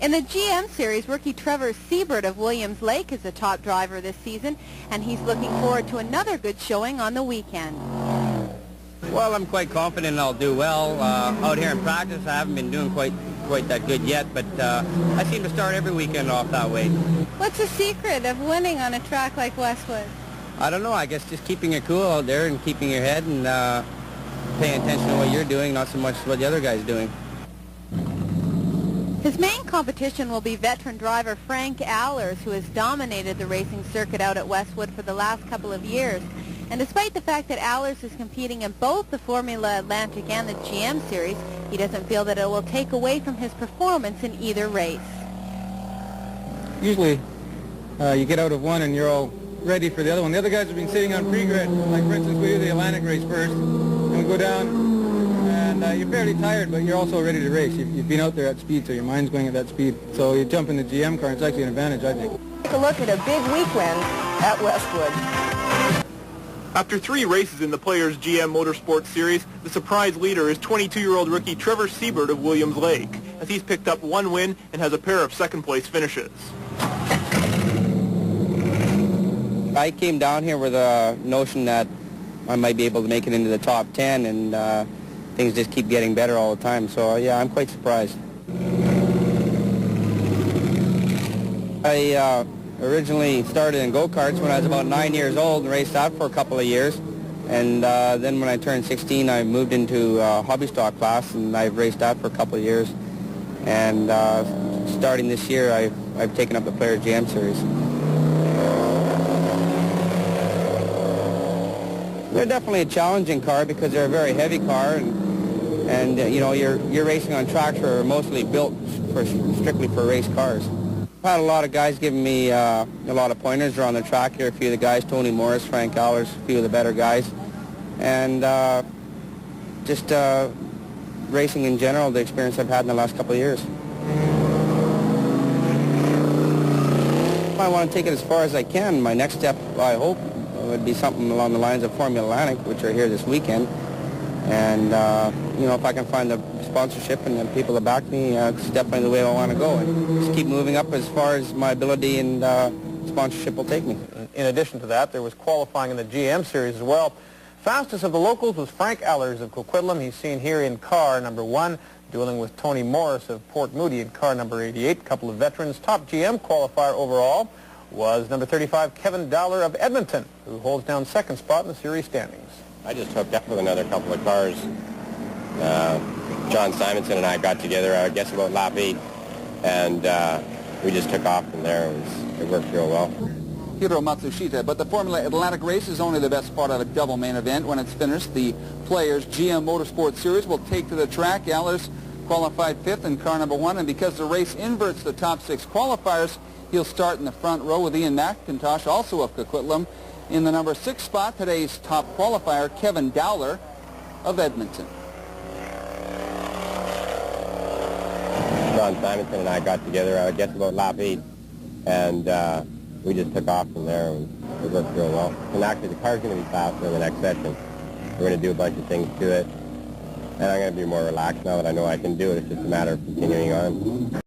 In the GM Series, rookie Trevor Siebert of Williams Lake is the top driver this season, and he's looking forward to another good showing on the weekend. Well, I'm quite confident I'll do well. Out here in practice, I haven't been doing quite that good yet, but I seem to start every weekend off that way. What's the secret of winning on a track like Westwood? I don't know. I guess just keeping it cool out there and keeping your head and paying attention to what you're doing, not so much what the other guy's doing. His main competition will be veteran driver Frank Allers, who has dominated the racing circuit out at Westwood for the last couple of years. And despite the fact that Allers is competing in both the Formula Atlantic and the GM Series, he doesn't feel that it will take away from his performance in either race. Usually you get out of one and you're all ready for the other one. The other guys have been sitting on pre-grid. Like, for instance, we do the Atlantic race first, and we go down, and you're fairly tired, but you're also ready to race. You've been out there at speed, so your mind's going at that speed. So you jump in the GM car, and it's actually an advantage, I think. Take a look at a big weekend at Westwood. After 3 races in the Players GM Motorsport Series, the surprise leader is 22-year-old rookie Trevor Siebert of Williams Lake, as he's picked up 1 win and has a pair of second-place finishes. I came down here with a notion that I might be able to make it into the top 10, and things just keep getting better all the time. So, yeah, I'm quite surprised. I originally started in go-karts when I was about 9 years old and raced that for a couple of years. And then when I turned 16, I moved into hobby stock class, and I've raced that for a couple of years. And starting this year, I've taken up the Players GM Series. They're definitely a challenging car because they're a very heavy car, and you know, you're racing on tracks that are mostly built strictly for race cars. I've had a lot of guys giving me a lot of pointers around the track here. A few of the guys, Tony Morris, Frank Allers, a few of the better guys. And just racing in general, the experience I've had in the last couple of years. I want to take it as far as I can. My next step, I hope, would be something along the lines of Formula Atlantic, which are here this weekend. And, you know, if I can find the sponsorship and the people to back me, it's definitely the way I want to go. And just keep moving up as far as my ability and sponsorship will take me. In addition to that, there was qualifying in the GM Series as well. Fastest of the locals was Frank Allers of Coquitlam. He's seen here in car number 1, dueling with Tony Morris of Port Moody in car number 88. A couple of veterans. Top GM qualifier overall was number 35, Kevin Dowler of Edmonton, who holds down second spot in the series standings. I just hooked up with another couple of cars. John Simonson and I got together, I guess, about lap 8, and we just took off from there. It worked real well. Hiro Matsushita, but the Formula Atlantic race is only the best part of a double main event. When it's finished, the Players GM Motorsport Series will take to the track. Allers qualified 5th in car number 1, and because the race inverts the top 6 qualifiers, he'll start in the front row with Ian McIntosh, also of Coquitlam. In the number 6 spot, today's top qualifier, Kevin Dowler of Edmonton. John Simonson and I got together, I guess, about lap 8, and we just took off from there, and it worked real well. And actually, the car's going to be faster in the next session. We're going to do a bunch of things to it, and I'm going to be more relaxed now that I know I can do it. It's just a matter of continuing on.